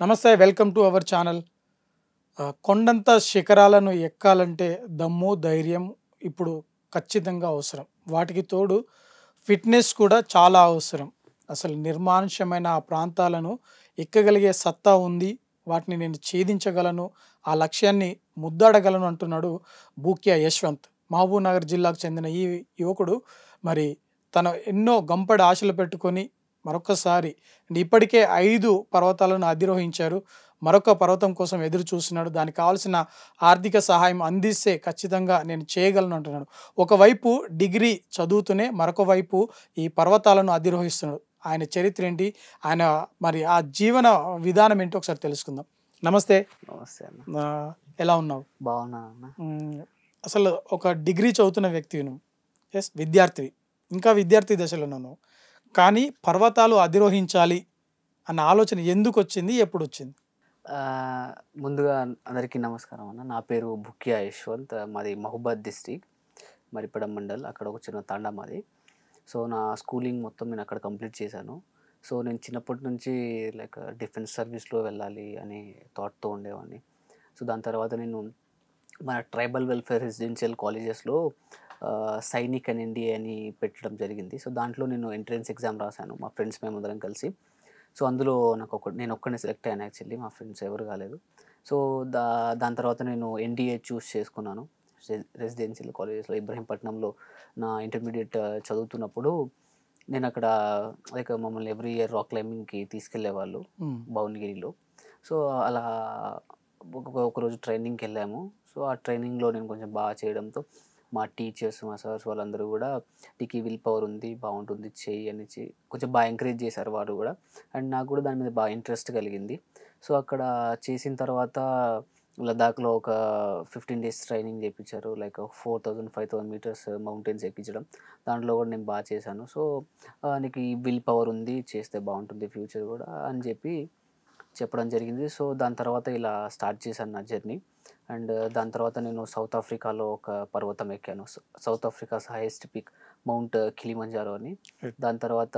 నమస్తే, welcome to our channel. కొండంత శిఖరాలను ఎక్కాలంటే దమ్ము, ధైర్యం ఇప్పుడు ఖచ్చితంగా అవసరం. వాటికి తోడు ఫిట్‌నెస్ కూడా చాలా అవసరం. అసలు నిర్మానుష్యమైన ఆ ప్రాంతాలను ఎక్కగలిగే సత్తా ఉంది. వాటిని నేను ఛేదించగలను. ఆ లక్ష్యాన్ని ముద్దాడగలను అంటున్నాడు బూక్యా యశ్వంత్. మహబూబ్‌నగర్ జిల్లాకు చెందిన ఈ యువకుడు మరి తన ఎన్నో గంపెడు ఆశలు పెట్టుకొని మరొకసారి ఇప్పటికే 5 పర్వతాలను అధిరోహించారు. మరొక పర్వతం కోసం ఎదురు చూస్తున్నాడు. దానికి కావాల్సిన ఆర్థిక సహాయం అందిస్తే ఖచ్చితంగా నేను చేయగలను అంటున్నాడు. ఒకవైపు డిగ్రీ చదువుతూనే మరొక వైపు ఈ పర్వతాలను అధిరోహిస్తున్నాడు. ఆయన చరిత్ర ఏంటి? ఆయన మరి ఆ జీవన విధానం ఏంటో ఒకసారి తెలుసుకుందాం. నమస్తే. నమస్తే అన్న. ఎలా ఉన్నావు? బాగున్నాను అన్న. అసలు ఒక డిగ్రీ చదువుతున్న వ్యక్తివి నువ్వు. ఎస్, విద్యార్థివి. ఇంకా విద్యార్థి దశలో ఉన్నావు. కానీ పర్వతాలు అధిరోహించాలి అన్న ఆలోచన ఎందుకు వచ్చింది? ఎప్పుడు వచ్చింది? ముందుగా అందరికీ నమస్కారం అన్న. నా పేరు బుక్యా యశ్వంత్. మాది మహబూబాద్ డిస్ట్రిక్ట్, మరిపడం మండల్. అక్కడ ఒక చిన్న తాండా మాది. సో నా స్కూలింగ్ మొత్తం నేను అక్కడ కంప్లీట్ చేశాను. సో నేను చిన్నప్పటి నుంచి లైక్ డిఫెన్స్ సర్వీస్లో వెళ్ళాలి అని థాట్తో ఉండేవాడిని. సో దాని తర్వాత నేను మన ట్రైబల్ వెల్ఫేర్ రెసిడెన్షియల్ కాలేజెస్లో సైనిక్ అండ్ ఎన్డీఏ అని పెట్టడం జరిగింది. సో దాంట్లో నేను ఎంట్రన్స్ ఎగ్జామ్ రాశాను, మా ఫ్రెండ్స్ మేమందరం కలిసి. సో అందులో నేను ఒక్కనే సెలెక్ట్ అయ్యాను. యాక్చువల్లీ మా ఫ్రెండ్స్ ఎవరు కాలేదు. సో దాని తర్వాత నేను ఎన్డీఏ చూస్ చేసుకున్నాను. రెసిడెన్షియల్ కాలేజెస్లో ఇబ్రహీంపట్నంలో నా ఇంటర్మీడియట్ చదువుతున్నప్పుడు నేను అక్కడ లైక్ మమ్మల్ని ఎవ్రీ ఇయర్ రాక్ క్లైంబింగ్కి తీసుకెళ్లేవాళ్ళు భువనగిరిలో. సో అలా ఒకరోజు ట్రైనింగ్కి వెళ్ళాము. సో ఆ ట్రైనింగ్లో నేను కొంచెం బాగా చేయడంతో మా టీచర్స్, మా సార్స్ వాళ్ళందరూ కూడా నీకు విల్ పవర్ ఉంది, బాగుంటుంది, చెయ్యి అని కొంచెం బాగా ఎంకరేజ్ చేశారు వారు కూడా. అండ్ నాకు కూడా దాని మీద బాగా ఇంట్రెస్ట్ కలిగింది. సో అక్కడ చేసిన తర్వాత లదాఖ్లో ఒక 15 days ట్రైనింగ్ చేయించారు. లైక్ 4,000-5,000 meters మౌంటైన్స్ ఎక్కించడం. దాంట్లో కూడా నేను బాగా చేశాను. సో నీకు ఈ విల్ పవర్ ఉంది, చేస్తే బాగుంటుంది ఫ్యూచర్ కూడా అని చెప్పడం జరిగింది. సో దాని తర్వాత ఇలా స్టార్ట్ చేశాను నా జర్నీ. అండ్ దాని తర్వాత నేను సౌత్ ఆఫ్రికాలో ఒక పర్వతం ఎక్కాను. South Africa's highest peak mount Kilimanjaro అని. దాని తర్వాత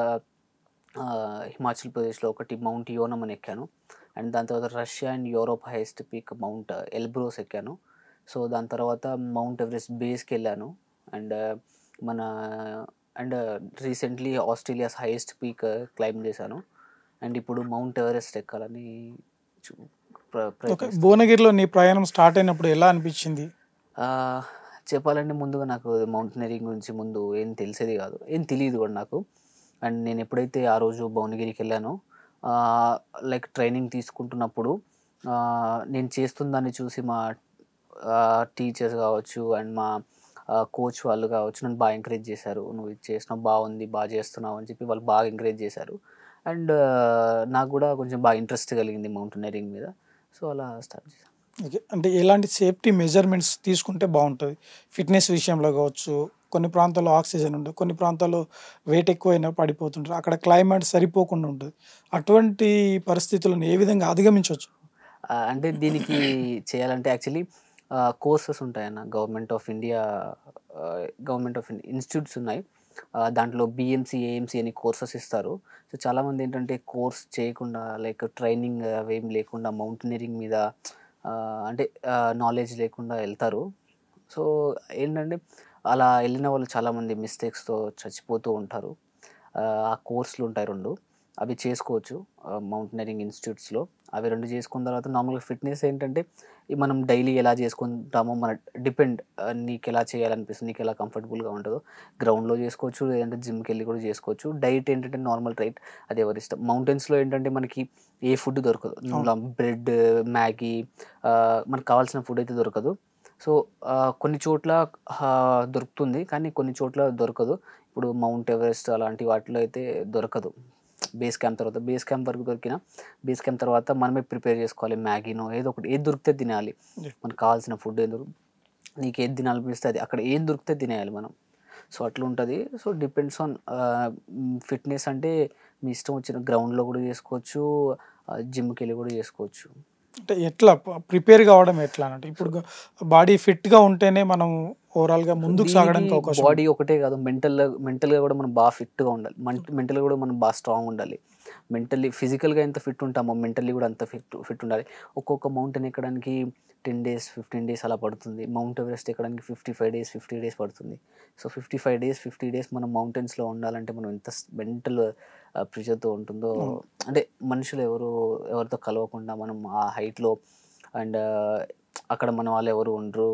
హిమాచల్ ప్రదేశ్లో ఒకటి మౌంట్ యోనమ్ అని ఎక్కాను. అండ్ దాని తర్వాత Russia and Europe highest peak Mount Elbrus ఎక్కాను. సో దాని తర్వాత మౌంట్ ఎవరెస్ట్ బేస్కి వెళ్ళాను. And recently Australia's highest peak climb చేశాను. అండ్ ఇప్పుడు మౌంట్ ఎవరెస్ట్ ఎక్కాలని భువనగిరిలో నీ ప్రయాణం స్టార్ట్ అయినప్పుడు ఎలా అనిపించింది? చెప్పాలంటే ముందుగా నాకు మౌంటైనరింగ్ గురించి ముందు ఏం తెలిసేది కాదు, ఏం తెలియదు కూడా నాకు. అండ్ నేను ఎప్పుడైతే ఆ రోజు భువనగిరికి వెళ్ళానో లైక్ ట్రైనింగ్ తీసుకుంటున్నప్పుడు నేను చేస్తుందాన్ని చూసి మా టీచర్స్ కావచ్చు అండ్ మా కోచ్ వాళ్ళు కావచ్చు నన్ను బాగా ఎంకరేజ్ చేశారు. నువ్వు ఇది చేసినావు, బాగుంది, బాగా చేస్తున్నావు అని చెప్పి వాళ్ళు బాగా ఎంకరేజ్ చేశారు. అండ్ నాకు కూడా కొంచెం బాగా ఇంట్రెస్ట్ కలిగింది మౌంటైనరింగ్ మీద. సో అలా స్టార్ట్ చేశాను. ఓకే, అంటే ఎలాంటి సేఫ్టీ మెజర్మెంట్స్ తీసుకుంటే బాగుంటుంది? ఫిట్నెస్ విషయంలో కావచ్చు, కొన్ని ప్రాంతాల్లో ఆక్సిజన్ ఉండదు, కొన్ని ప్రాంతాల్లో వెయిట్ ఎక్కువైనా పడిపోతుంటారు, అక్కడ క్లైమేట్ సరిపోకుండా ఉంటుంది. అటువంటి పరిస్థితులను ఏ విధంగా అధిగమించవచ్చు? అంటే దీనికి చేయాలంటే యాక్చువల్లీ కోర్సెస్ ఉంటాయన్న. గవర్నమెంట్ ఆఫ్ ఇండియా ఇన్స్టిట్యూట్స్ ఉన్నాయి. దాంట్లో బిఎంసి, ఏఎంసి అని కోర్సెస్ ఇస్తారు. సో చాలామంది ఏంటంటే కోర్స్ చేయకుండా లైక్ ట్రైనింగ్ అవేం లేకుండా మౌంటైనరింగ్ మీద అంటే నాలెడ్జ్ లేకుండా వెళ్తారు. సో ఏంటంటే అలా వెళ్ళిన వాళ్ళు చాలామంది మిస్టేక్స్తో చచ్చిపోతూ ఉంటారు. ఆ కోర్సులు ఉంటాయి 2, అవి చేసుకోవచ్చు మౌంటైనరింగ్ ఇన్స్టిట్యూట్స్లో. అవి 2 చేసుకున్న తర్వాత నార్మల్గా ఫిట్నెస్ ఏంటంటే మనం డైలీ ఎలా చేసుకుంటామో మన డిపెండ్, నీకు ఎలా చేయాలనిపిస్తుంది, నీకు ఎలా కంఫర్టబుల్గా ఉంటుందో గ్రౌండ్లో చేసుకోవచ్చు, లేదంటే జిమ్కి వెళ్ళి కూడా చేసుకోవచ్చు. డైట్ ఏంటంటే నార్మల్ డైట్, అది ఎవరి ఇష్టం. మౌంటైన్స్లో ఏంటంటే మనకి ఏ ఫుడ్ దొరకదు. బ్రెడ్, మ్యాగీ, మనకు కావాల్సిన ఫుడ్ అయితే దొరకదు. సో కొన్ని చోట్ల దొరుకుతుంది, కానీ కొన్ని చోట్ల దొరకదు. ఇప్పుడు మౌంట్ ఎవరెస్ట్ అలాంటి వాటిలో అయితే దొరకదు. బేస్ క్యాంప్ వరకు దొరికిన బేస్ క్యాంప్ తర్వాత మనమే ప్రిపేర్ చేసుకోవాలి. మ్యాగీనో ఏదో ఒకటి, ఏది దొరికితే తినాలి. మనకు కావాల్సిన ఫుడ్ నీకు ఏది తినాలనిపిస్తే అది, అక్కడ ఏం దొరికితే తినేయాలి మనం. సో అట్లా ఉంటుంది. So depends on fitness. అంటే మీ ఇష్టం వచ్చిన గ్రౌండ్లో కూడా చేసుకోవచ్చు, జిమ్కి వెళ్ళి కూడా చేసుకోవచ్చు. అంటే ఎట్లా ప్రిపేర్ కావడం ఎట్లా అంటే ఇప్పుడు బాడీ ఫిట్గా ఉంటేనే మనం ఓవరాల్గా ముందుకు సాగడానికి అవకాశం. బాడీ ఒకటే కాదు, మెంటల్గా కూడా మనం బాగా ఫిట్గా ఉండాలి. మెంటల్గా కూడా మనం బాగా స్ట్రాంగ్ ఉండాలి. మెంటల్లీ ఫిజికల్గా ఎంత ఫిట్ ఉంటామో మెంటల్లీ కూడా అంత ఫిట్ ఉండాలి. ఒక్కొక్క మౌంటైన్ ఎక్కడానికి 10 డేస్ 15 డేస్ అలా పడుతుంది. మౌంట్ ఎవరెస్ట్ ఎక్కడానికి 55 డేస్ 50 డేస్ పడుతుంది. సో 55 డేస్ 50 డేస్ మనం మౌంటైన్స్లో ఉండాలంటే మనం ఎంత మెంటల్ ప్రెషర్తో ఉంటుందో, అవును. అంటే మనుషులు ఎవరితో కలవకుండా మనం ఆ హైట్లో అండ్ అక్కడ మన వాళ్ళు ఎవరు ఉండరు.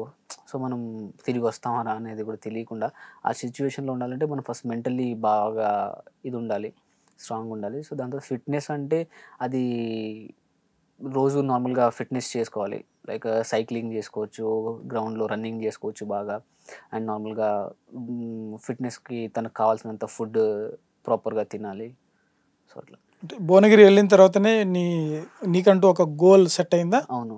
సో మనం తిరిగి వస్తామా అనేది కూడా తెలియకుండా ఆ సిచ్యువేషన్లో ఉండాలంటే మనం ఫస్ట్ మెంటల్లీ బాగా ఇది ఉండాలి, స్ట్రాంగ్ ఉండాలి. సో దాంతో ఫిట్నెస్ అంటే అది రోజు నార్మల్గా ఫిట్నెస్ చేసుకోవాలి. లైక్ సైక్లింగ్ చేసుకోవచ్చు, గ్రౌండ్లో రన్నింగ్ చేసుకోవచ్చు బాగా. అండ్ నార్మల్గా ఫిట్నెస్కి తనకు కావాల్సినంత ఫుడ్ ప్రాపర్గా తినాలి. సో అట్లా. అంటే భువనగిరి వెళ్ళిన తర్వాతనే నీకంటూ ఒక గోల్ సెట్ అయిందా? అవును.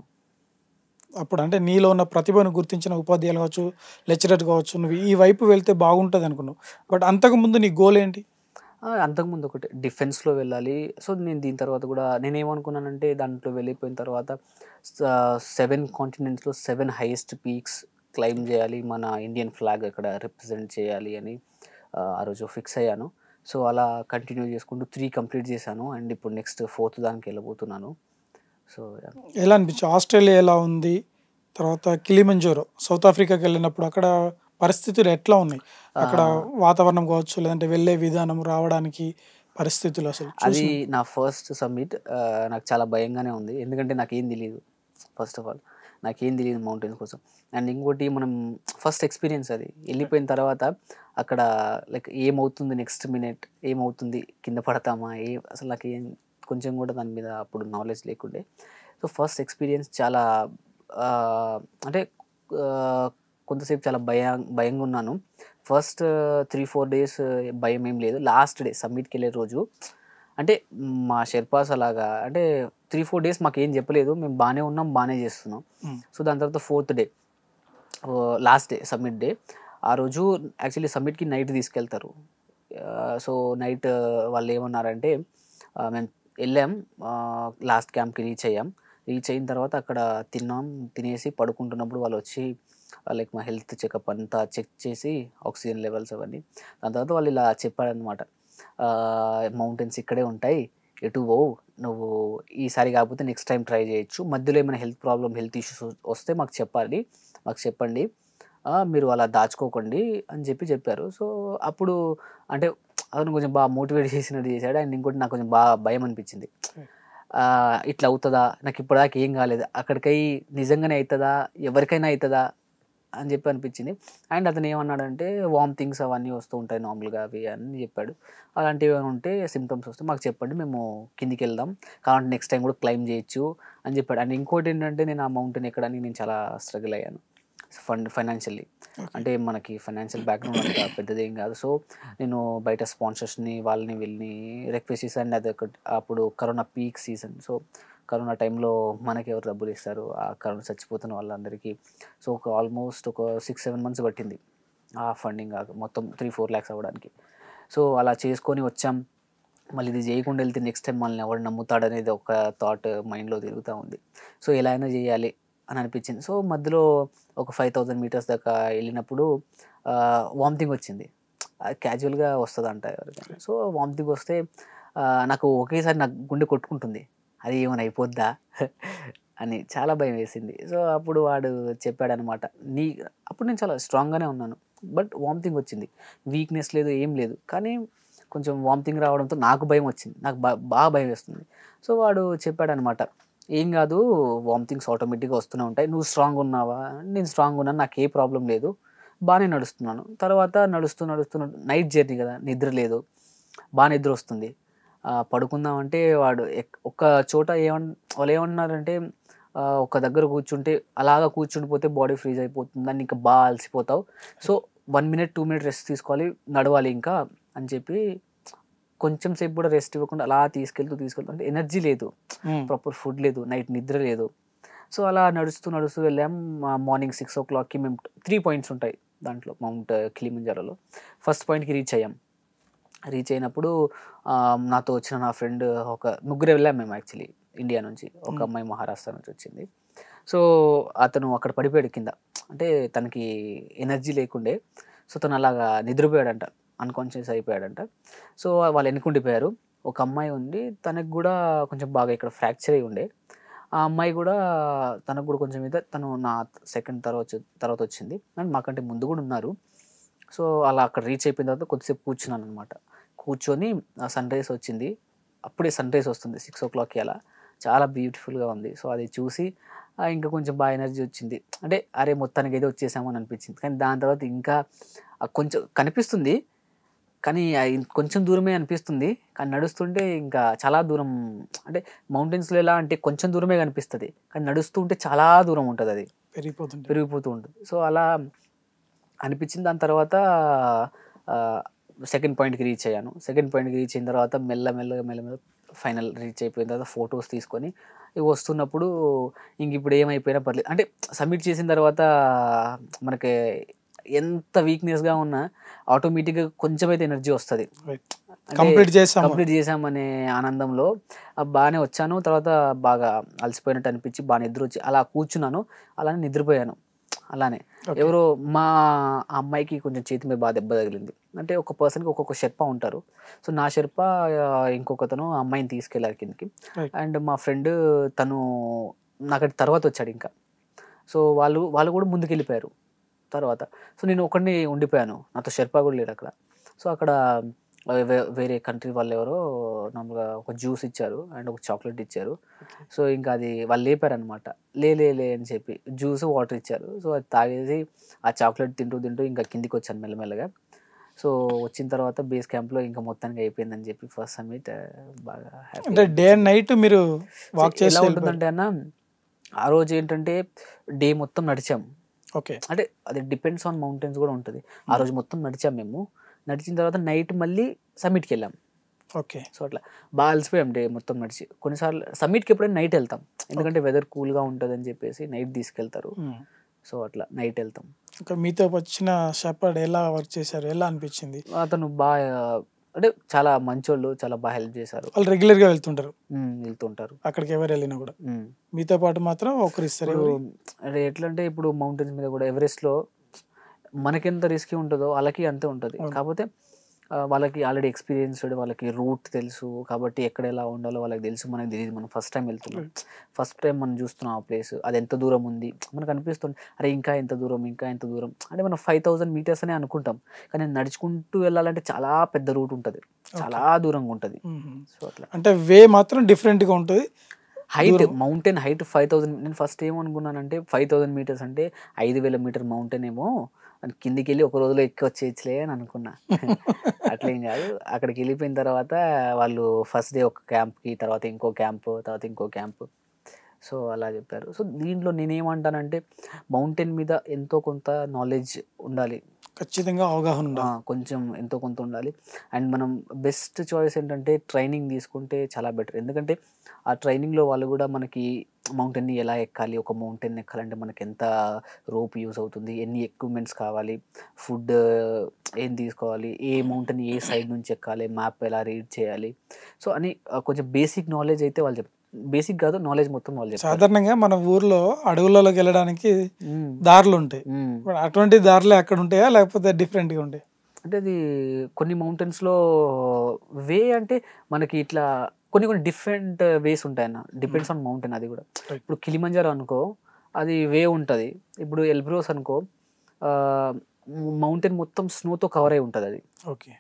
అప్పుడు అంటే నీలో ఉన్న ప్రతిభను గుర్తించిన ఉపాధ్యాయులు కావచ్చు, లెక్చరర్ కావచ్చు, నువ్వు ఈ వైపు వెళ్తే బాగుంటుంది అనుకున్నావు. బట్ అంతకుముందు నీ గోల్ ఏంటి? అంతకుముందు ఒకటి డిఫెన్స్లో వెళ్ళాలి. సో నేను దీని తర్వాత కూడా నేనేమనుకున్నానంటే దాంట్లో వెళ్ళిపోయిన తర్వాత 7 కాంటినెంట్స్లో 7 హైయెస్ట్ పీక్స్ క్లైమ్ చేయాలి, మన ఇండియన్ ఫ్లాగ్ అక్కడ రిప్రజెంట్ చేయాలి అని ఆ రోజు ఫిక్స్ అయ్యాను. సో అలా కంటిన్యూ చేసుకుంటూ 3 కంప్లీట్ చేశాను. అండ్ ఇప్పుడు నెక్స్ట్ 4th దానికి వెళ్ళబోతున్నాను. సో ఎలా అనిపించింది? ఆస్ట్రేలియా ఎలా ఉంది? తర్వాత కిలిమంజారో సౌత్ ఆఫ్రికాకి వెళ్ళినప్పుడు అక్కడ పరిస్థితులు ఎట్లా ఉన్నాయి? అక్కడ వాతావరణం కావచ్చు, లేదంటే వెళ్ళే విధానం, రావడానికి పరిస్థితులు అసలు అది చూసిన నా ఫస్ట్ సమ్మిట్. నాకు చాలా భయంగానే ఉంది, ఎందుకంటే నాకేం తెలియదు. ఫస్ట్ ఆఫ్ ఆల్ నాకేం తెలియదు మౌంటైన్స్ కోసం. అండ్ ఇంకోటి మనం ఫస్ట్ ఎక్స్పీరియన్స్ అది. వెళ్ళిపోయిన తర్వాత అక్కడ లైక్ ఏమవుతుంది, నెక్స్ట్ మినిట్ ఏమవుతుంది, కింద పడతామా, అసలు నాకు కొంచెం కూడా దాని మీద అప్పుడు నాలెడ్జ్ లేకుండే. సో ఫస్ట్ ఎక్స్పీరియన్స్ చాలా అంటే కొంతసేపు చాలా భయంగా ఉన్నాను. ఫస్ట్ 3-4 డేస్ భయం ఏం లేదు. లాస్ట్ డే సమ్మిట్కి వెళ్ళే రోజు అంటే మా షెర్పాస్ అలాగా అంటే 3-4 డేస్ మాకేం చెప్పలేదు, మేము బాగానే ఉన్నాం, బాగానే చేస్తున్నాం. సో దాని తర్వాత 4th day last day summit day. ఆ రోజు యాక్చువల్లీ సమ్మిట్కి నైట్ తీసుకెళ్తారు. సో నైట్ వాళ్ళు ఏమన్నారంటే మేము వెళ్ళాం, లాస్ట్ క్యాంప్కి రీచ్ అయ్యాం. రీచ్ అయిన తర్వాత అక్కడ తినేసి పడుకుంటున్నప్పుడు వాళ్ళు వచ్చి లైక్ మా హెల్త్ చెకప్ అంతా చెక్ చేసి ఆక్సిజన్ లెవెల్స్ అవన్నీ. దాని తర్వాత వాళ్ళు ఇలా చెప్పారనమాట, మౌంటైన్స్ ఇక్కడే ఉంటాయి, ఎటు పోవు, నువ్వు ఈసారి కాకపోతే నెక్స్ట్ టైం ట్రై చేయొచ్చు, మధ్యలో ఏమైనా హెల్త్ ఇష్యూస్ వస్తే మాకు చెప్పండి, మీరు అలా దాచుకోకండి అని చెప్పారు. సో అప్పుడు అంటే అతను కొంచెం బాగా మోటివేట్ చేసినట్టు చేశాడు. అండ్ ఇంకోటి నాకు కొంచెం బాగా భయం అనిపించింది. ఇట్లా అవుతుందా, నాకు ఇప్పటిదాకా ఏం కాలేదు, అక్కడికై నిజంగానే అవుతుందా, ఎవరికైనా అవుతుందా అని అనిపించింది. అండ్ అతను ఏమన్నాడంటే వామిటింగ్స్ అవన్నీ వస్తూ ఉంటాయి నార్మల్గా అవి అని చెప్పాడు. అలాంటివి ఏమైనా ఉంటే సిమ్టమ్స్ వస్తే మాకు చెప్పండి, మేము కిందికి వెళ్దాం, కావాలంటే నెక్స్ట్ టైం కూడా క్లైమ్ చేయొచ్చు అని చెప్పాడు. అండ్ ఇంకోటి ఏంటంటే నేను ఆ మౌంటైన్ ఎక్కడానికి నేను చాలా స్ట్రగుల్ అయ్యాను ఫైనాన్షియల్లీ. అంటే మనకి ఫైనాన్షియల్ బ్యాక్గ్రౌండ్ అంత పెద్దదేం కాదు. సో నేను బయట స్పాన్సర్స్ని వాళ్ళని వీళ్ళని రిక్వెస్ట్ చేశాను. అది అప్పుడు corona peak season. So corona టైంలో మనకి ఎవరు డబ్బులు ఇస్తారు, ఆ కరోనా చచ్చిపోతున్న వాళ్ళందరికీ. సో ఆల్మోస్ట్ ఒక 6-7 months పట్టింది ఆ ఫండింగ్ మొత్తం 3-4 lakhs అవ్వడానికి. సో అలా చేసుకొని వచ్చాం. మళ్ళీ ఇది చేయకుండా వెళ్తే నెక్స్ట్ టైం మనల్ని ఎవరు నమ్ముతాడనేది ఒక థాట్ మైండ్లో తిరుగుతూ ఉంది. సో ఎలా అయినా చేయాలి అని అనిపించింది. సో మధ్యలో ఒక 5000 meters దాకా వెళ్ళినప్పుడు వామిటింగ్ వచ్చింది. క్యాజువల్గా వస్తుందంట ఎవరికైనా. సో వామిటింగ్ వస్తే నాకు ఒకేసారి నాకు గుండె కొట్టుకుంటుంది, అది ఏమైనా అయిపోద్దా అని చాలా భయం వేసింది. సో అప్పుడు వాడు చెప్పాడనమాట, అప్పుడు నేను చాలా స్ట్రాంగ్గానే ఉన్నాను, బట్ వామిటింగ్ వచ్చింది. వీక్నెస్ లేదు, ఏం లేదు, కానీ కొంచెం వామిటింగ్ రావడంతో నాకు భయం వచ్చింది, నాకు బాగా భయం వేస్తుంది. సో వాడు చెప్పాడనమాట, ఏం కాదు, వామిటింగ్స్ ఆటోమేటిక్గా వస్తూనే ఉంటాయి, నువ్వు స్ట్రాంగ్ ఉన్నావా, నేను స్ట్రాంగ్ ఉన్నాను, నాకు ఏ ప్రాబ్లం లేదు, బాగానే నడుస్తున్నాను. తర్వాత నడుస్తూ నైట్ జర్నీ కదా, నిద్ర లేదు, బాగా నిద్ర వస్తుంది. పడుకుందామంటే వాడు ఒక్క చోట వాళ్ళు ఏమన్నారంటే ఒక దగ్గర కూర్చుంటే అలాగా కూర్చుండిపోతే బాడీ ఫ్రీజ్ అయిపోతుంది అని, ఇంకా బాగా అలసిపోతావు, సో 1 minute 2 minutes రెస్ట్ తీసుకోవాలి, నడవాలి ఇంకా అని చెప్పి కొంచెం సేపు కూడా రెస్ట్ ఇవ్వకుండా అలా తీసుకెళ్తూ అంటే ఎనర్జీ లేదు, ప్రాపర్ ఫుడ్ లేదు, నైట్ నిద్ర లేదు. సో అలా నడుస్తూ వెళ్ళాం. మార్నింగ్ 6 o'clockకి మేము 3 points ఉంటాయి దాంట్లో మౌంట్ కిలిమంజారోలో. ఫస్ట్ పాయింట్కి రీచ్ అయ్యాం. రీచ్ అయినప్పుడు నాతో వచ్చిన నా ఫ్రెండ్ ముగ్గురు వెళ్ళాం మేము యాక్చువల్లీ ఇండియా నుంచి. ఒక అమ్మాయి మహారాష్ట్ర నుంచి వచ్చింది. సో అతను అక్కడ పడిపోయాడు కింద, అంటే తనకి ఎనర్జీ లేకుండే. సో తను అలాగా నిద్రపోయాడంట, అన్కాన్షియస్ అయిపోయాడంట. సో వాళ్ళు వెనుకుండిపోయారు. ఒక అమ్మాయి ఉంది. తనకి గూడా కొంచెం బాగా ఇక్కడ ఫ్రాక్చర్ అయ్యి ఉండే. ఆ అమ్మాయి గూడా తనకు గూడా కొంచెం తను నా సెకండ్ తర్వాత వచ్చింది. అండ్ మాకంటే ముందు గూడా ఉన్నారు. సో, అలా అక్కడ రీచ్ అయిపోయిన తర్వాత కొద్దిసేపు కూర్చున్నాననమాట. కూర్చొని సన్‌రైజ్ వచ్చింది. అప్పుడే సన్‌రైజ్ వస్తుంది 6:00కి అలా. చాలా బ్యూటిఫుల్‌గా ఉంది. సో, అది చూసి ఇంకా కొంచెం ఎనర్జీ వచ్చింది. అంటే అరే! మొత్తానికైతే వచ్చేసాము అని అనిపించింది. కానీ దాని తర్వాత ఇంకా కొంచెం కనిపిస్తుంది. కానీ కొంచెం దూరమే అనిపిస్తుంది. కానీ నడుస్తుంటే ఇంకా చాలా దూరం. అంటే మౌంటైన్స్‌లో ఎలా అంటే కొంచెం దూరమే కనిపిస్తది. కానీ నడుస్తూ ఉంటే చాలా దూరం ఉంటదది. పెరిగిపోతూ ఉంటుంది. సో, అలా అనిపించింది. దాని తర్వాత సెకండ్ పాయింట్‌కి రీచ్ అయ్యాను. సెకండ్ పాయింట్‌కి రీచ్ అయిన తర్వాత మెల్లగా ఫైనల్ రీచ్ అయిపోయిన తర్వాత ఫోటోస్ తీసుకొని వస్తున్నప్పుడు ఇప్పుడు ఏమైపోయినా పర్లేదు. అంటే సబ్మిట్ చేసిన తర్వాత మనకి ఎంత వీక్‌నెస్‌గా ఉన్నా ఆటోమేటిక్‌గా కొంచెమైతే ఎనర్జీ వస్తది. కంప్లీట్ చేశామనే ఆనందంలో బానే వచ్చాను. తర్వాత బాగా అలసిపోయినట్టు అనిపించి నిద్రొచ్చి అలా కూర్చున్నాను. అలానే నిద్రపోయాను. అలానే ఎవరో ఆ అమ్మాయికి కొంచెం చేతి మీద దెబ్బ తగిలింది. అంటే ఒక పర్సన్‌కి ఒక్కొక్క షెర్పా ఉంటారు. సో, నా షెర్పా ఇంకొకతను ఆ అమ్మాయిని తీసుకెళ్లారు కిందకి. అండ్ మా ఫ్రెండ్ తను నాకంటే తర్వాత వచ్చాడింకా. సో, వాళ్ళు కూడా ముందుకెళ్ళిపోయారు తర్వాత. సో, నేను ఒక్కడినే ఉండిపోయాను. నాతో షెర్పా కూడా లేడక్కడ. సో, అక్కడ వేరే కంట్రీ వాళ్ళెవరో నార్మల్‌గా ఒక జ్యూస్ ఇచ్చారు. అండ్ ఒక చాక్లెట్ ఇచ్చారు. సో, ఇంకా అది వాళ్ళు లేపారనమాట. లే అని చెప్పి జ్యూస్, వాటర్ ఇచ్చారు. సో, అది తాగేసి ఆ చాక్లెట్ తింటూ ఇంకా కిందికొచ్చాను మెల్లమెల్లగా. సో, వచ్చిన తర్వాత బేస్ క్యాంప్‌లో ఇంకా మొత్తానికి అయిపోయిందని చెప్పి ఫస్ట్ సమ్మిట్ బాగా హ్యాపీగా అంటే డే అండ్ నైట్ మీరు వాక్ చేసి ఎలా ఉంటుందంటే అన్న, ఆ రోజు ఏంటంటే డే మొత్తం నడిచాం. ఓకే. అంటే అది డిపెండ్స్ ఆన్ మౌంటైన్స్ కూడా ఉంటది. ఆ రోజు మొత్తం నడిచాం మేము. నడిచిన తర్వాత నైట్ మళ్ళీ సమ్మిట్‌కెళ్ళాం. ఓకే. సో, అట్లా బాగా అలసిపోయాం డే మొత్తం నడిచి. కొన్నిసార్లు సమ్మిట్‌కి ఎప్పుడైనా నైట్ ఎళ్తాం. ఎందుకంటే వెదర్ కూల్‌గా ఉంటదని చెప్పేసి నైట్ తీసుకెళ్తారు. సో, అట్లా నైట్ ఎళ్తాం. ఇంకా మీతో వచ్చిన షెపర్డ్ ఎలా వర్క్ చేశారు? ఎలా అనిపించింది? అతను అంటే చాలా మంచోళ్ళు. చాలా హెల్ప్ చేశారు. వాళ్ళు రెగ్యులర్‌గా వెళ్తుంటారు. వెళ్తుంటారు. అక్కడికి ఎవరు వెళ్ళినా కూడా. మీతో పాటు మాత్రం ఒకరిస్తారు. అంటే ఎట్లంటే ఇప్పుడు మౌంటైన్స్ మీద కూడా ఎవరెస్ట్‌లో మనకెంత రిస్కీ ఉంటదో వాళ్ళకి అంతే ఉంటది. కాకపోతే వాళ్ళకి ఆల్రెడీ ఎక్స్‌పీరియన్స్‌డ్, వాళ్ళకి రూట్ తెలుసు. కాబట్టి ఎక్కడ ఎలా ఉండాలో వాళ్ళకి తెలుసు. మనకు తెలీదు. మనం ఫస్ట్ టైమ్ వెళ్తున్నాం. ఫస్ట్ టైం మనం చూస్తున్నాం ఆ ప్లేస్. అది ఎంత దూరం ఉంది. మనకు అనిపిస్తుంది అరే! ఇంకా ఎంత దూరం అంటే మనం 5000 మీటర్స్ అనే అనుకుంటాం. కానీ నడుచుకుంటూ వెళ్ళాలంటే చాలా పెద్ద రూట్ ఉంటది. చాలా దూరంగా ఉంటది. సో, అట్లా. అంటే వే మాత్రం డిఫరెంట్‌గా ఉంటది. Height mountain height 5000. నేను ఫస్ట్ ఏమనుకున్నానంటే 5000 మీటర్స్ అంటే 5000 మీటర్ మౌంటైన్ ఏమో కిందికెళ్ళి ఒక రోజులో ఎక్కి వచ్చేయచ్చులే అని అనుకున్నా. అట్లేం కాదు. అక్కడికి వెళ్ళిపోయిన తర్వాత వాళ్ళు ఫస్ట్ డే ఒక క్యాంప్‌కి, తర్వాత ఇంకో క్యాంప్, తర్వాత ఇంకో క్యాంప్. సో, అలా చెప్పారు. సో, దీంట్లో నేనేమంటానంటే మౌంటైన్ మీద ఎంతో కొంత నాలెడ్జ్ ఉండాలి. ఖచ్చితంగా అవగాహన ఉండాలి. కొంచెం ఎంతో కొంత ఉండాలి. అండ్ మనం బెస్ట్ చాయిస్ ఏంటంటే ట్రైనింగ్ తీసుకుంటే చాలా బెటర్. ఎందుకంటే ఆ ట్రైనింగ్‌లో వాళ్ళు కూడా మనకి మౌంటైన్‌ని ఎలా ఎక్కాలి, ఒక మౌంటైన్ ఎక్కాలంటే మనకెంత రోప్ యూజ్ అవుతుంది, ఎన్ని ఎక్విప్‌మెంట్స్ కావాలి, ఫుడ్ ఏం తీసుకోవాలి, ఏ మౌంటైన్ ఏ సైడ్ నుంచి ఎక్కాలి, మ్యాప్ ఎలా రీడ్ చేయాలి. సో, అని కొంచెం బేసిక్ నాలెడ్జ్ అయితే వాళ్ళు బేసిక్ కాదు నాలెడ్జ్ మొత్తం వాళ్ళు చెప్తారు. సాధారణంగా మన ఊర్లో అడవులలోకి వెళ్ళడానికి దారులు ఉంటాయి. అటువంటి దారులే అక్కడ ఉంటాయా లేకపోతే డిఫరెంట్‌గా ఉంటాయా? అంటే అది కొన్ని మౌంటైన్స్‌లో వే అంటే మనకి ఇట్లా కొన్ని డిఫరెంట్ వేస్ ఉంటాయన్న. డిపెండ్స్ ఆన్ మౌంటైన్ అది కూడా. ఇప్పుడు కిలిమంజారో అనుకో అది వే ఉంటది. ఇప్పుడు ఎల్బ్రోస్ అనుకో మౌంటైన్ మొత్తం స్నోతో కవర్ అయి ఉంటదది. ఓకే.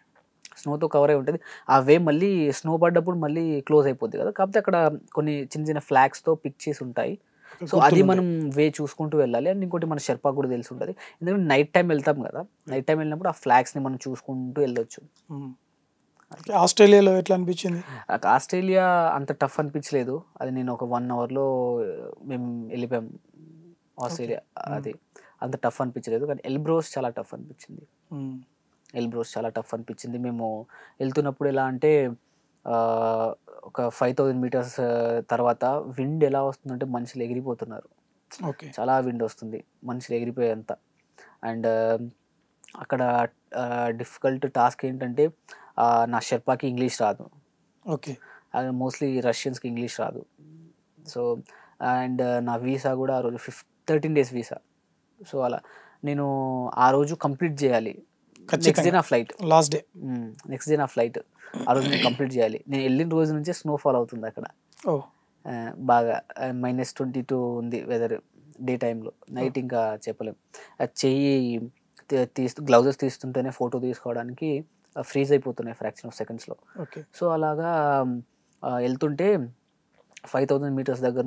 స్నోతో కవర్ అయి ఉంటది. ఆ వే మళ్ళీ స్నో పడ్డప్పుడు మళ్ళీ క్లోజ్ అయిపోద్ది కదా! కాకపోతే అక్కడ కొన్ని చిన్న ఫ్లాగ్స్‌తో పిక్ చేసి ఉంటాయి. సో, అది మనం వే చూసుకుంటూ వెళ్ళాలి. అండ్ ఇంకోటి మన షెర్పాకి కూడా తెలిసి ఉంటది. ఎందుకంటే నైట్ టైమ్ వెళ్తాం కదా! నైట్ టైమ్ వెళ్ళినప్పుడు ఆ ఫ్లాగ్స్‌ని మనం చూసుకుంటూ వెళ్ళొచ్చు. ఆస్ట్రేలియాలో ఎట్లా అనిపించింది? నాకు ఆస్ట్రేలియా అంత టఫ్ అనిపించలేదు. అది నేను ఒక 1 అవర్‌లో మేము వెళ్ళిపోయాం ఆస్ట్రేలియా. అది అంత టఫ్ అనిపించలేదు. కానీ ఎల్బ్రోస్ చాలా టఫ్ అనిపించింది. మేము వెళ్తున్నప్పుడు ఎలా అంటే ఒక 5000 మీటర్స్ తర్వాత విండ్ ఎలా వస్తుందంటే మనుషులు ఎగిరిపోతున్నారు. ఓకే. చాలా విండ్ వస్తుంది. మనుషులు ఎగిరిపోయేంత. అండ్ అక్కడ డిఫికల్ట్ టాస్క్ ఏంటంటే నా షెర్పాకి ఇంగ్లీష్ రాదు. ఓకే. మోస్ట్లీ రష్యన్స్‌కి ఇంగ్లీష్ రాదు. సో, అండ్ నా వీసా కూడా ఆ రోజు 13 డేస్ వీసా. సో, అలా నేను ఆ రోజు కంప్లీట్ చేయాలి. నెక్స్ట్ డే నా flight. Last day. Next day నా ఫ్లైట్. ఆ రోజు నేను కంప్లీట్ చేయాలి. నేను వెళ్ళిన రోజు నుంచే స్నోఫాల్ అవుతుంది అక్కడ. ఓ బాగా -22 ఉంది వెదర్ డే టైంలో. నైట్ ఇంకా చెప్పలేం. అది చెయ్యి తీస్తూ గ్లౌజెస్ తీస్తుంటేనే ఫోటో తీసుకోవడానికి ఫ్రీజ్ అయిపోతున్నాయి ఫ్రాక్షన్ ఆఫ్ సెకండ్స్లో. ఓకే సో అలాగా వెళ్తుంటే 5000 మీటర్స్ దగ్గర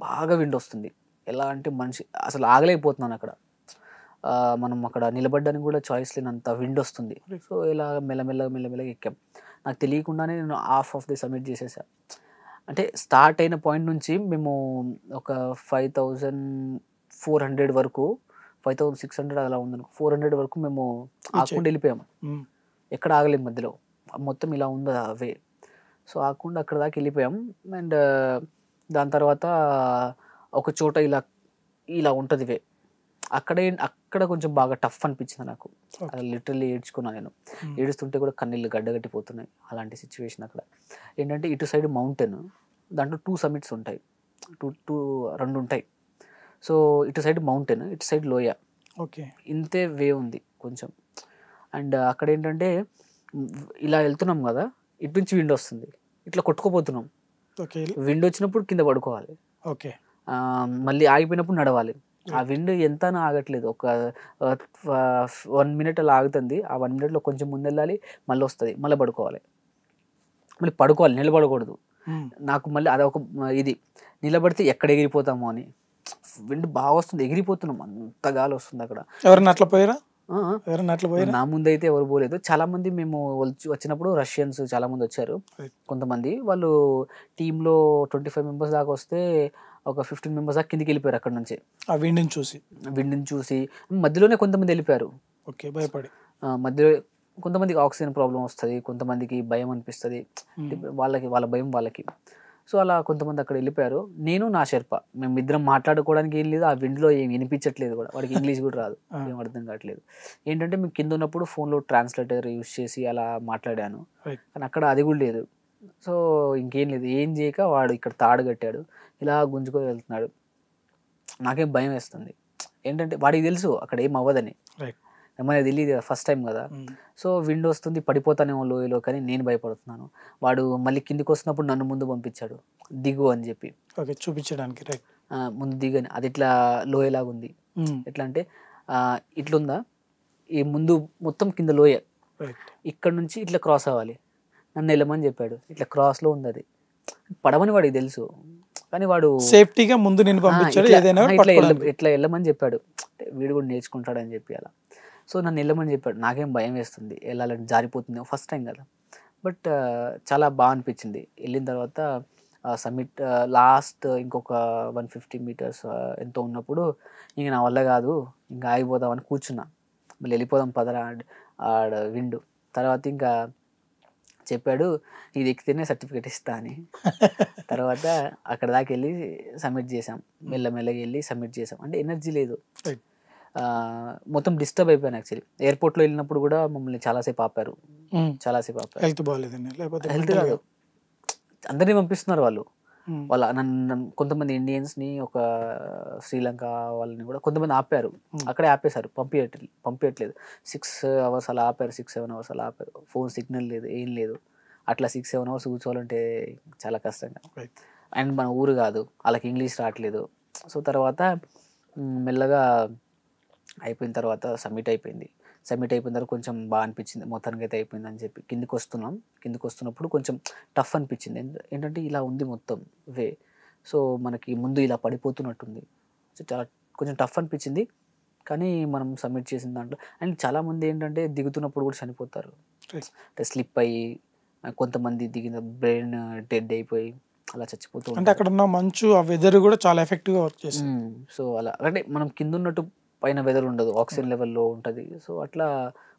బాగా విండ్ వస్తుంది. ఎలా అంటే మనిషి అసలు ఆగలేకపోతున్నాను అక్కడ. మనం అక్కడ నిలబడ్డానికి కూడా చాయిస్ లేనంత విండ్ వస్తుంది. సో ఇలా మెల్లమెల్లగా ఎక్కాం. నాకు తెలియకుండానే నేను హాఫ్ ఆఫ్ ది సబ్మిట్ చేసేసా. అంటే స్టార్ట్ అయిన పాయింట్ నుంచి మేము ఒక 5400 వరకు, 5600 అలా ఉందనుకో, 400 వరకు మేము ఆకుండా వెళ్ళిపోయాము. ఎక్కడ ఆగలేము మధ్యలో. మొత్తం ఇలా ఉంది అవే. సో ఆకుండా అక్కడ దాకా వెళ్ళిపోయాం. అండ్ దాని తర్వాత ఒక చోట ఇలా ఇలా ఉంటుంది వే. అక్కడ కొంచెం బాగా టఫ్ అనిపించింది నాకు. లిటరల్లీ ఏడ్చుకున్నాను నేను. ఏడుస్తుంటే కూడా కన్నీళ్ళు గడ్డగట్టిపోతున్నాయి. అలాంటి సిచ్యువేషన్ అక్కడ. ఏంటంటే ఇటు సైడ్ మౌంటైన్, దాంట్లో 2 సమిట్స్ ఉంటాయి, 2 ఉంటాయి. సో ఇటు సైడ్ మౌంటైన్, ఇటు సైడ్ లోయ. ఓకే ఇంతే వే ఉంది కొంచెం. అండ్ అక్కడ ఏంటంటే ఇలా వెళ్తున్నాం కదా, ఇటు నుంచి విండ్ వస్తుంది, ఇట్లా కొట్టుకుపోతున్నాం. ఓకే విండ్ వచ్చినప్పుడు కింద పడుకోవాలి, ఓకే మళ్ళీ ఆగిపోయినప్పుడు నడవాలి. ఆ విండ్ ఎంతనో ఆగట్లేదు. ఒక 1 మినిట్ అలా ఆగుతుంది. ఆ 1 మినిట్లో కొంచెం ముందు వెళ్ళాలి, మళ్ళీ వస్తుంది, మళ్ళీ పడుకోవాలి, మళ్ళీ పడుకోవాలి, నిలబడకూడదు. నాకు మళ్ళీ అదొక ఇది, నిలబడితే ఎక్కడ ఎగిరిపోతామో అని. విండ్ బాగా వస్తుంది, ఎగిరిపోతున్నాం, అంత గాలి వస్తుంది అక్కడ. ఎవరన్నా అట్లా పోయారా? నా ముందు అయితే ఎవరు పోలేదు. చాలా మంది మేము వచ్చినప్పుడు రష్యన్స్ చాలా మంది వచ్చారు. కొంతమంది వాళ్ళు టీంలో 25 మెంబర్స్ దాకా వస్తే ఒక 15 మెంబర్స్ దాకా కిందికి వెళ్ళిపోయారు అక్కడ నుంచి. ఆ విండ్ని చూసి మధ్యలోనే కొంతమంది వెళ్ళిపోయారు. ఓకే భయపడి. మధ్యలో కొంతమందికి ఆక్సిజన్ ప్రాబ్లం వస్తుంది, కొంతమందికి భయం అనిపిస్తుంది, వాళ్ళ భయం వాళ్ళకి. సో అలా కొంతమంది అక్కడ వెళ్ళిపోయారు. నేను నా షెర్పా మేమిద్దరం మాట్లాడుకోవడానికి ఏం లేదు. ఆ విండ్లో ఏం వినిపించట్లేదు కూడా, వాడికి ఇంగ్లీష్ కూడా రాదు, ఏం అర్థం కావట్లేదు. ఏంటంటే మేము కింద ఉన్నప్పుడు ఫోన్లో ట్రాన్స్లేటర్ యూజ్ చేసి అలా మాట్లాడాను, కానీ అక్కడ అది కూడా లేదు. సో ఇంకేం లేదు, ఏం చేయక వాడు ఇక్కడ తాడు కట్టాడు, ఇలా గుంజుకొని వెళ్తున్నాడు. నాకేం భయం వేస్తుంది. ఏంటంటే వాడికి తెలుసు అక్కడ ఏం అవ్వదని, ఏమైనా తెలియదు, ఫస్ట్ టైం కదా. సో విండ్ వస్తుంది, పడిపోతానేమో లోయలో, కానీ నేను భయపడుతున్నాను. వాడు మళ్ళీ కిందికి వస్తున్నప్పుడు నన్ను ముందు పంపించాడు, దిగు అని చెప్పి, చూపించడానికి. ముందు దిగని. అది ఇట్లా లోయలాగా ఉంది. ఎట్లా అంటే ఇట్లుందా, ఈ ముందు మొత్తం కింద లోయ, ఇక్కడ నుంచి ఇట్లా క్రాస్ అవ్వాలి, నన్ను వెళ్ళమని చెప్పాడు. ఇట్లా క్రాస్లో ఉంది అది, పడమని వాడికి తెలుసు, కానీ వాడు సేఫ్టీగా ముందు నేను పంపించాడు, ఇట్లా వెళ్ళమని చెప్పాడు. వీడు కూడా నేర్చుకుంటాడని చెప్పి అలా. సో నన్ను వెళ్ళమని చెప్పాడు. నాకేం భయం వేస్తుంది, వెళ్ళాలని, జారిపోతుంది, ఫస్ట్ టైం కదా. బట్ చాలా బాగా అనిపించింది. వెళ్ళిన తర్వాత సమ్మిట్ లాస్ట్ ఇంకొక 150 మీటర్స్ ఎంతో ఉన్నప్పుడు ఇంక నా వల్ల కాదు, ఇంకా ఆగిపోదామని కూర్చున్నా. మళ్ళీ వెళ్ళిపోదాం పదరా ఆడ విండు. తర్వాత ఇంకా చెప్పాడు, ఇది ఎక్కితేనే సర్టిఫికేట్ ఇస్తా అని. తర్వాత అక్కడ దాకా వెళ్ళి సబ్మిట్ చేసాం, మెల్లమెల్లగా వెళ్ళి సబ్మిట్ చేసాం. అంటే ఎనర్జీ లేదు, మొత్తం డిస్టర్బ్ అయిపోయాను. యాక్చువల్లీ ఎయిర్పోర్ట్లో వెళ్ళినప్పుడు కూడా మమ్మల్ని చాలాసేపు ఆపారు. హెల్త్ బాగాలేదని, లేకపోతే హెల్త్ కాదు, అందరినీ పంపిస్తున్నారు వాళ్ళు. నన్ను కొంతమంది ఇండియన్స్ని, ఒక శ్రీలంక వాళ్ళని కూడా కొంతమంది ఆపారు, అక్కడే ఆపేశారు, పంపించట్లేదు. 6 అవర్స్ అలా ఆపారు, 6-7 అవర్స్ అలా ఆపారు. ఫోన్ సిగ్నల్ లేదు, ఏం లేదు. అట్లా 6-7 అవర్స్ కూర్చోవాలంటే చాలా కష్టంగా. అండ్ మన ఊరు కాదు, వాళ్ళకి ఇంగ్లీష్ రావట్లేదు. సో తర్వాత మెల్లగా అయిపోయిన తర్వాత సబ్మిట్ అయిపోయింది. సబ్మిట్ అయిపోయిన తర్వాత కొంచెం బాగా అనిపించింది, మొత్తానికి అయితే అయిపోయింది అని చెప్పి కిందికి వస్తున్నప్పుడు కొంచెం టఫ్ అనిపించింది. ఏంటంటే ఇలా ఉంది మొత్తం వే. సో మనకి ముందు ఇలా పడిపోతున్నట్టుంది. సో చాలా కొంచెం టఫ్ అనిపించింది. కానీ మనం సబ్మిట్ చేసిన దాంట్లో అండ్ చాలామంది ఏంటంటే దిగుతున్నప్పుడు కూడా చనిపోతారు, అంటే స్లిప్ అయ్యి, కొంతమంది దిగిన బ్రెయిన్ డెడ్ అయిపోయి అలా చచ్చిపోతూ. అంటే అక్కడ ఉన్న మంచు, ఆ వెదర్ కూడా చాలా ఎఫెక్టివ్గా వర్క్ చేస్తుంది. సో అలా అంటే మనం కింద ఉన్నట్టు పైన వెదర్ ఉండదు, ఆక్సిజన్ లెవెల్లో ఉంటుంది. సో అట్లా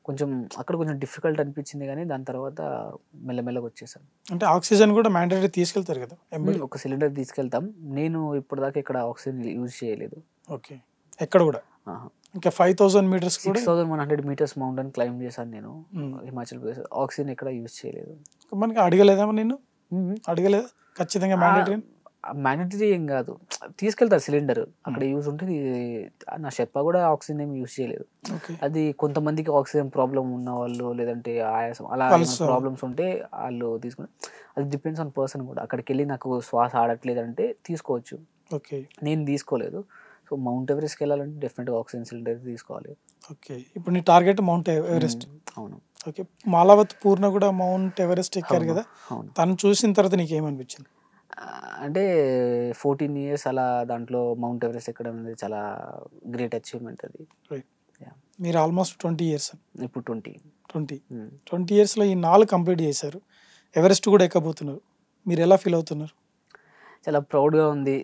కొంచెం అక్కడ కొంచెం డిఫికల్ట్ అనిపించింది, కానీ దాని తర్వాత మెల్లమెల్లగా వచ్చేసాం. అంటే ఆక్సిజన్ కూడా మ్యాండేటరీ తీసుకెళ్తారు కదా, ఒక సిలిండర్ తీసుకెళ్తాం. నేను ఇప్పటిదాకా ఇక్కడ ఆక్సిజన్ యూజ్ చేయలేదు. ఓకే, ఎక్కడ కూడా. ఇంకా 5000 మీటర్స్ 6100 మీటర్స్ మౌంటైన్ క్లైంబ్ చేశాను నేను హిమాచల్ ప్రదేశ్. ఆక్సిజన్ ఎక్కడ యూజ్ చేయలేదు. మనకి అడగలేదా నిన్ను? అడగలేదు ఖచ్చితంగా మ్యాండేటరీ మ్యాండటరీ ఏం కాదు, తీసుకెళ్తారు సిలిండర్ అక్కడ యూజ్ ఉంటుంది. నా షెప్ప కూడా ఆక్సిజన్ ఏమి యూజ్ చేయలేదు. ఓకే. అది కొంతమందికి ఆక్సిజన్ ప్రాబ్లం ఉన్న వాళ్ళు, లేదంటే ఆయాసం అలా పల్స్ ప్రాబ్లమ్స్ ఉంటే వాళ్ళు తీసుకుని, అది డిపెండ్స్ ఆన్ పర్సన్ కూడా. అక్కడికి వెళ్ళి నాకు శ్వాస ఆడట్లేదు అంటే తీసుకోవచ్చు, ఓకే. నేను తీసుకోలేదు. సో మౌంట్ ఎవరెస్ట్కి వెళ్ళాలంటే డెఫినెట్గా ఆక్సిజన్ సిలిండర్ తీసుకోవాలి. ఓకే. ఇప్పుడు నీ టార్గెట్ మౌంట్ ఎవరెస్ట్. అవును. ఓకే. మాలావత్ పూర్ణ కూడా మౌంట్ ఎవరెస్ట్ ఎక్కారు కదా, అవును. తను చూసిన తర్వాత నీకు ఏమనిపించింది? అంటే 14 ఇయర్స్ అలా దాంట్లో మౌంట్ ఎవరెస్ట్ ఎక్కడం అనేది చాలా గ్రేట్ అచీవ్మెంట్ అది. రైట్. Yeah. మీరు ఆల్మోస్ట్ 20 ఇయర్స్. ఇప్పుడు 20. 20 ఇయర్స్లో ఈ 4 కంప్లీట్ చేశారు, ఎవరెస్ట్ కూడా ఎక్కబోతున్నారు. మీరు ఎలా ఫీల్ అవుతున్నారు? చాలా ప్రౌడ్గా ఉంది.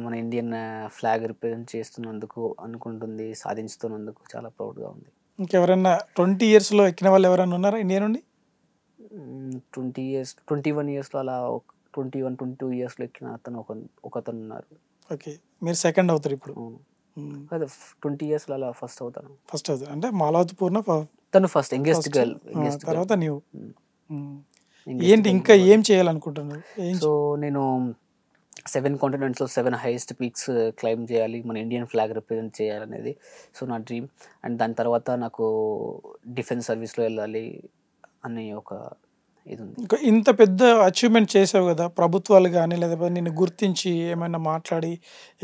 మన ఇండియన్ ఫ్లాగ్ రిప్రజెంట్ చేస్తున్నందుకు, అనుకుంటుంది సాధించుతున్నందుకు చాలా ప్రౌడ్గా ఉంది. ఇంకెవరైనా 20 ఇయర్స్లో ఎక్కిన వాళ్ళు ఎవరైనా ఉన్నారా ఇండియా నుండి? 20 ఇయర్స్, 21 ఇయర్స్లో అలా 21, 22 ఇయర్స్లో ఎక్కిన అతను ఒకతను ఉన్నారు. ఓకే. మీరు సెకండ్ అవుతారు ఇప్పుడు. అదే 20 ఇయర్స్లో అలా ఫస్ట్ అవుతాను. ఫస్ట్ అవుతారు అంటే మాలావత్ పూర్ణ తను ఫస్ట్ యంగెస్ట్ గర్ల్. తర్వాత నీవు. ఏంటి ఇంకా ఏం చేయాలనుకుంటున్నారు? సో నేను 7 కాంటినెంట్స్లో 7 హైయెస్ట్ పీక్స్ క్లైమ్ చేయాలి, మన ఇండియన్ ఫ్లాగ్ రిప్రజెంట్ చేయాలనేది సో నా డ్రీమ్. అండ్ దాని తర్వాత నాకు డిఫెన్స్ సర్వీస్లో వెళ్ళాలి అనే ఒక ఇది ఉంది. ఇంకా ఇంత పెద్ద అచీవ్మెంట్ చేసావు కదా, ప్రభుత్వాలు కానీ లేకపోతే నిన్ను గుర్తించి ఏమైనా మాట్లాడి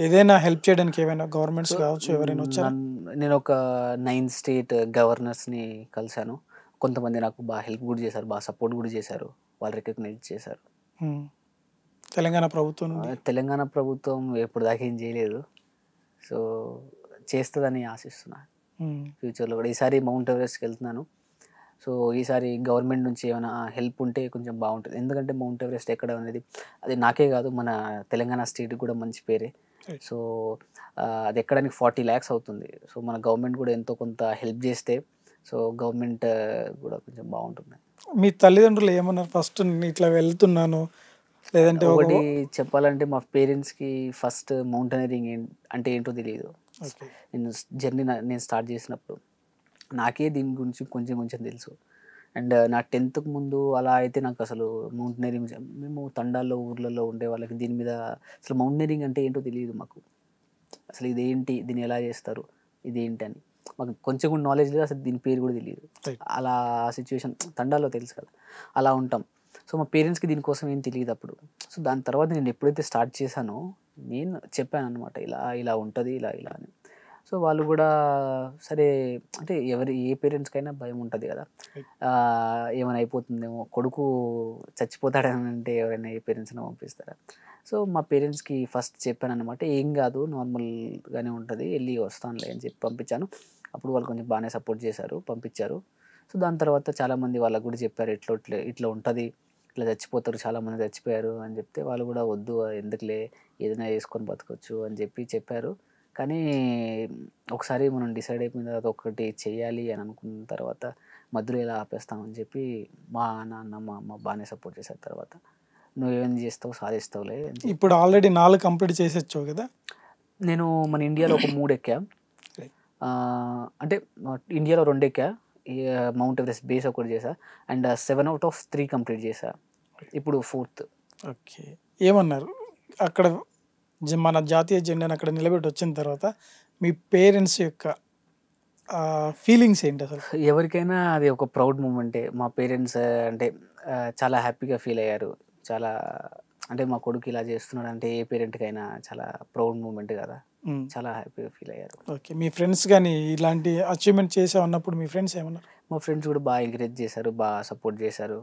ఏదైనా హెల్ప్ చేయడానికి ఏమైనా గవర్నమెంట్స్ కావచ్చు ఎవరైనా వచ్చారా? నేను ఒక 9 స్టేట్ గవర్నర్స్ని కలిశాను. కొంతమంది నాకు బాగా హెల్ప్ కూడా చేశారు, బాగా సపోర్ట్ కూడా చేశారు, వాళ్ళు రికగ్నైజ్ చేశారు. తెలంగాణ ప్రభుత్వం నుండి? తెలంగాణ ప్రభుత్వం ఎప్పుడు దాకా ఏం చేయలేదు, సో చేస్తుందని ఆశిస్తున్నా ఫ్యూచర్లో కూడా. ఈసారి మౌంట్ ఎవరెస్ట్కి వెళ్తున్నాను, సో ఈసారి గవర్నమెంట్ నుంచి ఏమైనా హెల్ప్ ఉంటే కొంచెం బాగుంటుంది. ఎందుకంటే మౌంట్ ఎవరెస్ట్ ఎక్కడం అనేది అది నాకే కాదు, మన తెలంగాణ స్టేట్కి కూడా మంచి పేరే. సో అది ఎక్కడానికి 40 lakhs అవుతుంది. సో మన గవర్నమెంట్ కూడా ఎంతో కొంత హెల్ప్ చేస్తే సో గవర్నమెంట్ కూడా కొంచెం బాగుంటుంది. మీ తల్లిదండ్రులు ఏమన్నారు ఫస్ట్ ఇట్లా వెళ్తున్నాను లేదంటే? ఒకటి చెప్పాలంటే మా పేరెంట్స్కి ఫస్ట్ మౌంటైనరింగ్ అంటే ఏంటో తెలియదు. నేను జర్నీ నేను స్టార్ట్ చేసినప్పుడు నాకే దీని గురించి కొంచెం కొంచెం తెలుసు. అండ్ నా 10th ముందు అలా అయితే నాకు అసలు మౌంటైనరింగ్, మేము తండాల్లో ఊర్లలో ఉండే వాళ్ళకి దీని మీద అసలు మౌంటైనరింగ్ అంటే ఏంటో తెలియదు మాకు. అసలు ఇదేంటి, దీన్ని ఎలా చేస్తారు, ఇదేంటి అని మాకు కొంచెం కూడా నాలెడ్జ్ లేదు, అసలు దీని పేరు కూడా తెలియదు. అలా సిచ్యువేషన్ తండాల్లో తెలుసు కదా, అలా ఉంటాం. సో మా పేరెంట్స్కి దీనికోసం ఏం తెలియదు అప్పుడు. సో దాని తర్వాత నేను ఎప్పుడైతే స్టార్ట్ చేశానో నేను చెప్పాను అనమాట, ఇలా ఇలా ఉంటుంది, ఇలా ఇలా అని. సో వాళ్ళు కూడా సరే, అంటే ఏ పేరెంట్స్కైనా భయం ఉంటుంది కదా, ఏమైనా అయిపోతుందేమో, కొడుకు చచ్చిపోతాడని అంటే ఎవరైనా ఏ పేరెంట్స్ని పంపిస్తారా. సో మా పేరెంట్స్కి ఫస్ట్ చెప్పాను అనమాట, ఏం కాదు నార్మల్గానే ఉంటుంది, వెళ్ళి వస్తానులే అని చెప్పి పంపించాను. అప్పుడు వాళ్ళు కొంచెం బాగానే సపోర్ట్ చేశారు, పంపించారు. సో దాని తర్వాత చాలామంది వాళ్ళకు కూడా చెప్పారు, ఇట్లా ఉంటుంది, ఇట్లా చచ్చిపోతారు, చాలామంది చచ్చిపోయారు అని చెప్తే వాళ్ళు కూడా వద్దు ఎందుకులే, ఏదైనా వేసుకొని బతకొచ్చు అని చెప్పారు. కానీ ఒకసారి మనం డిసైడ్ అయిపోయిన తర్వాత ఒకటి చేయాలి అని అనుకున్న తర్వాత మధ్యలో ఎలా ఆపేస్తామని చెప్పి మా నాన్న మా అమ్మ బాగానే సపోర్ట్ చేశారు. తర్వాత నువ్వేం చేస్తావు, సాధిస్తావులే. ఇప్పుడు ఆల్రెడీ 4 కంప్లీట్ చేసేచ్చావు కదా? నేను మన ఇండియాలో ఒక 3 ఎక్కా, అంటే ఇండియాలో 2 ఎక్కా, మౌంట్ ఎవరెస్ట్ బేస్ ఒకటి చేసా, అండ్ 7 out of 3 కంప్లీట్ చేసా, ఇప్పుడు 4th. ఓకే. ఏమన్నారు అక్కడ మన జాతీయ జెండాను అక్కడ నిలబెట్టి వచ్చిన తర్వాత మీ పేరెంట్స్ యొక్క ఫీలింగ్స్ ఏంటి అసలు? ఎవరికైనా అది ఒక ప్రౌడ్ మూమెంటే. మా పేరెంట్స్ అంటే చాలా హ్యాపీగా ఫీల్ అయ్యారు. చాలా అంటే మా కొడుకు ఇలా చేస్తున్నాడు అంటే ఏ పేరెంట్కైనా చాలా ప్రౌడ్ మూమెంట్ కదా, చాలా హ్యాపీగా ఫీల్ అయ్యారు. ఓకే. మీ ఫ్రెండ్స్ కానీ ఇలాంటి అచీవ్మెంట్ చేసావు అన్నప్పుడు మీ ఫ్రెండ్స్ ఏమన్నారు? మా ఫ్రెండ్స్ కూడా బాగా ఎంకరేజ్ చేశారు, బాగా సపోర్ట్ చేశారు,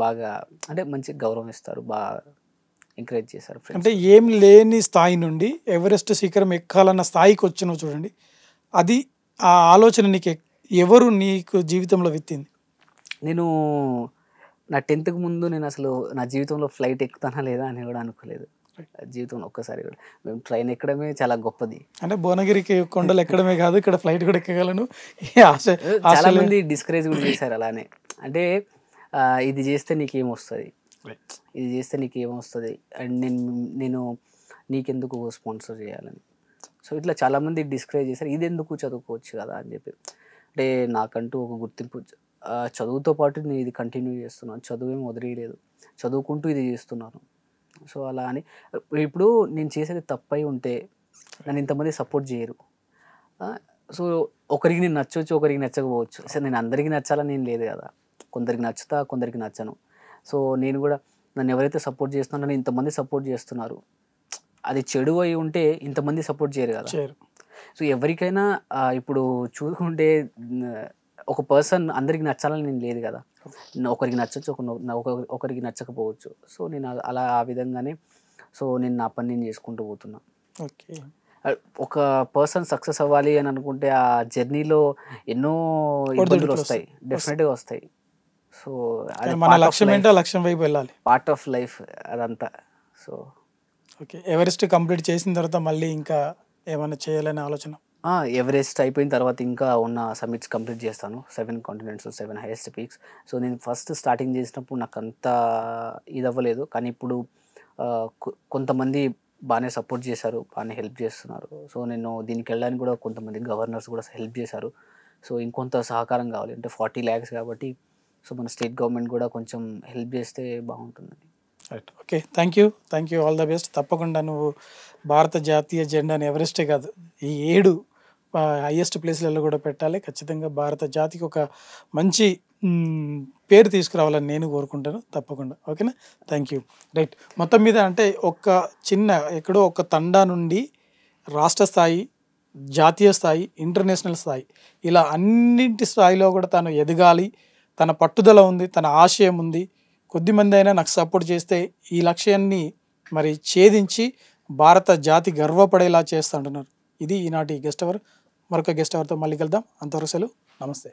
బాగా అంటే మంచి గౌరవం ఇస్తారు, బాగా ఎంకరేజ్ చేశారు. అంటే ఏం లేని స్థాయి నుండి ఎవరెస్ట్ శిఖరం ఎక్కాలన్న స్థాయికి వచ్చినావు చూడండి, అది ఆ ఆలోచన ఎవరు నీకు జీవితంలో విత్తింది? నేను నా 10th ముందు నేను అసలు నా జీవితంలో ఫ్లైట్ ఎక్కుతానా లేదా అని కూడా అనుకోలేదు. జీవితంలో ఒక్కసారి కూడా మేము ట్రైన్ ఎక్కడమే చాలా గొప్పది. అంటే భువనగిరికి కొండలు ఎక్కడమే కాదు, ఇక్కడ ఫ్లైట్ కూడా ఎక్కగలను. చాలా మంది డిస్కరేజ్ కూడా చేశారు అలానే, అంటే ఇది చేస్తే నీకేమొస్తుంది, ఇది చేస్తే నీకేమొస్తుంది అండ్ నేను నీకెందుకు స్పాన్సర్ చేయాలని. సో ఇట్లా చాలామంది డిస్కరేజ్ చేశారు, ఇది ఎందుకు చదువుకోవచ్చు కదా అని చెప్పి. అంటే నాకంటూ ఒక గుర్తింపు, చదువుతో పాటు నేను ఇది కంటిన్యూ చేస్తున్నాను, చదువు ఏమి వదిలేయలేదు, చదువుకుంటూ ఇది చేస్తున్నాను. సో అలా అని ఇప్పుడు నేను చేసేది తప్పై ఉంటే నన్ను ఇంతమంది సపోర్ట్ చేయరు. సో ఒకరికి నేను నచ్చవచ్చు, ఒకరికి నచ్చకపోవచ్చు. సరే నేను అందరికీ నచ్చాలని ఏం లేదు కదా, కొందరికి నచ్చుతా, కొందరికి నచ్చను. సో నేను కూడా నన్ను ఎవరైతే సపోర్ట్ చేస్తున్నారో నన్ను ఇంతమంది సపోర్ట్ చేస్తున్నారు, అది చెడు అయి ఉంటే ఇంతమంది సపోర్ట్ చేయరు కదా. సో ఎవరికైనా ఇప్పుడు చూసుకుంటే ఒక పర్సన్ అందరికి నచ్చాలని నేను లేదు కదా, ఒకరికి నచ్చచ్చు, ఒకరికి నచ్చకపోవచ్చు. సో నేను అలా ఆ విధంగానే సో నేను నా పని నేను చేసుకుంటూ పోతున్నా. ఓకే. ఒక పర్సన్ సక్సెస్ అవ్వాలి అని అనుకుంటే ఆ జర్నీలో ఎన్నో ఇబ్బందులు వస్తాయి, డెఫినెట్గా వస్తాయి. సో అది మన లక్ష్యం ఏంటో లక్ష్యం వైపు వెళ్ళాలి, పార్ట్ ఆఫ్ లైఫ్ అదంతా. So okay. ఎవరెస్ట్ కంప్లీట్ చేసిన తర్వాత మళ్ళీ ఇంకా ఏమైనా చేయాలనే ఆలోచన? ఎవరెస్ట్ అయిపోయిన తర్వాత ఇంకా ఉన్న సమిట్స్ కంప్లీట్ చేస్తాను, 7 కాంటినెంట్స్, 7 హైయెస్ట్ పీక్స్. సో నేను ఫస్ట్ స్టార్టింగ్ చేసినప్పుడు నాకు అంత ఇది అవ్వలేదు, కానీ ఇప్పుడు కొంతమంది బాగానే సపోర్ట్ చేశారు, బాగానే హెల్ప్ చేస్తున్నారు. సో నేను దీనికి వెళ్ళడానికి కూడా కొంతమంది గవర్నర్స్ కూడా హెల్ప్ చేశారు. సో ఇంకొంత సహకారం కావాలి, అంటే 40 lakhs కాబట్టి సో మన స్టేట్ గవర్నమెంట్ కూడా కొంచెం హెల్ప్ చేస్తే బాగుంటుంది. Right. Okay. Thank you, all the best. తప్పకుండా నువ్వు భారత జాతీయ జెండాని ఎవరెస్టే కాదు ఈ 7 హైయెస్ట్ ప్లేస్లలో కూడా పెట్టాలి. ఖచ్చితంగా భారత జాతికి ఒక మంచి పేరు తీసుకురావాలని నేను కోరుకుంటాను తప్పకుండా. ఓకేనా? Thank you. రైట్. మొత్తం మీద అంటే ఒక చిన్న ఎక్కడో ఒక తండా నుండి రాష్ట్ర స్థాయి, జాతీయ స్థాయి, ఇంటర్నేషనల్ స్థాయి, ఇలా అన్నింటి స్థాయిలో కూడా తను ఎదగాలి, తన పట్టుదల ఉంది, తన ఆశయం ఉంది. కొద్దిమంది అయినా నాకు సపోర్ట్ చేస్తే ఈ లక్ష్యాన్ని మరి ఛేదించి భారత జాతి గర్వపడేలా చేస్తూ అంటున్నారు. ఇది ఈనాటి గెస్ట్ అవర్. మరొక గెస్ట్ అవర్తో మళ్ళీ కలుద్దాం. అంతవరకు సెలవు. నమస్తే.